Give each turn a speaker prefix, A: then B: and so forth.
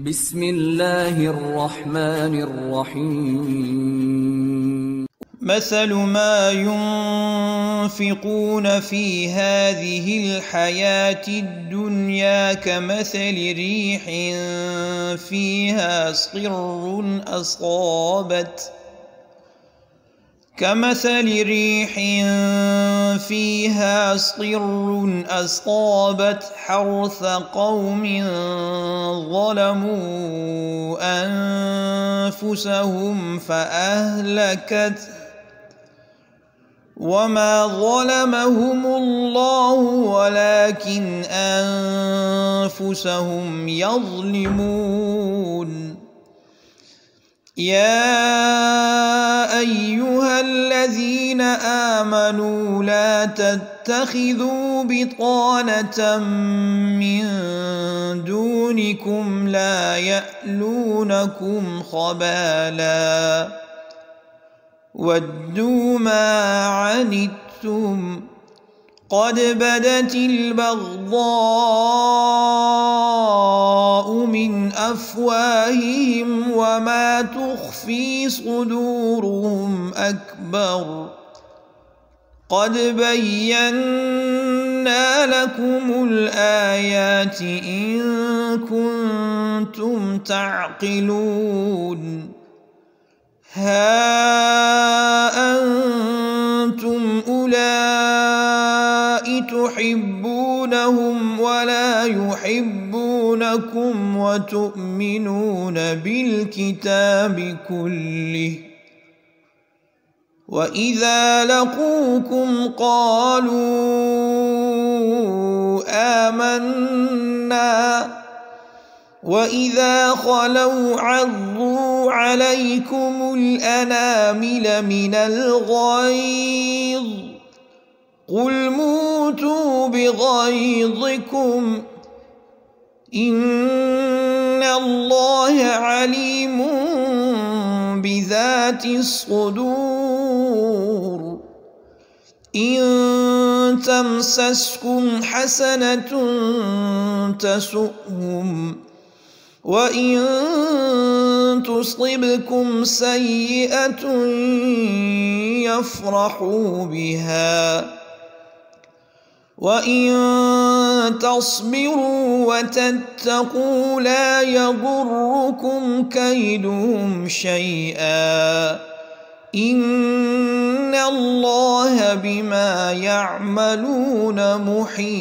A: بسم الله الرحمن الرحيم.
B: مثل ما ينفقون في هذه الحياة الدنيا كمثل ريح فيها صر أصابت حرث قوم ظلموا أنفسهم فأهلكته وما ظلمهم الله ولكن أنفسهم يظلمون. يا أيها الذين آمنوا لا تتخذوا بطانة من دونكم لا يألونكم خبالا ودوا ما عنتم قد بدت البغضاء من أفواههم وما تخفي صدورهم أكبر. قد بينا لكم الآيات إن كنتم تعقلون. ها أنتم أولئك تحبونهم ولا يحبونكم وتؤمنون بالكتاب كله وإذا لقوكم قالوا آمنا وإذا خلوا عضوا عليكم الأنامل من الغيظ قل موتوا بغيظكم إن الله عليم بذات الصدور. إن تمسسكم حسنة تسؤهم وإن تصبكم سيئة يفرحوا بها وإن تصبروا وتتقوا لا يضركم كيدهم شيئا إن الله بما يعملون محيط.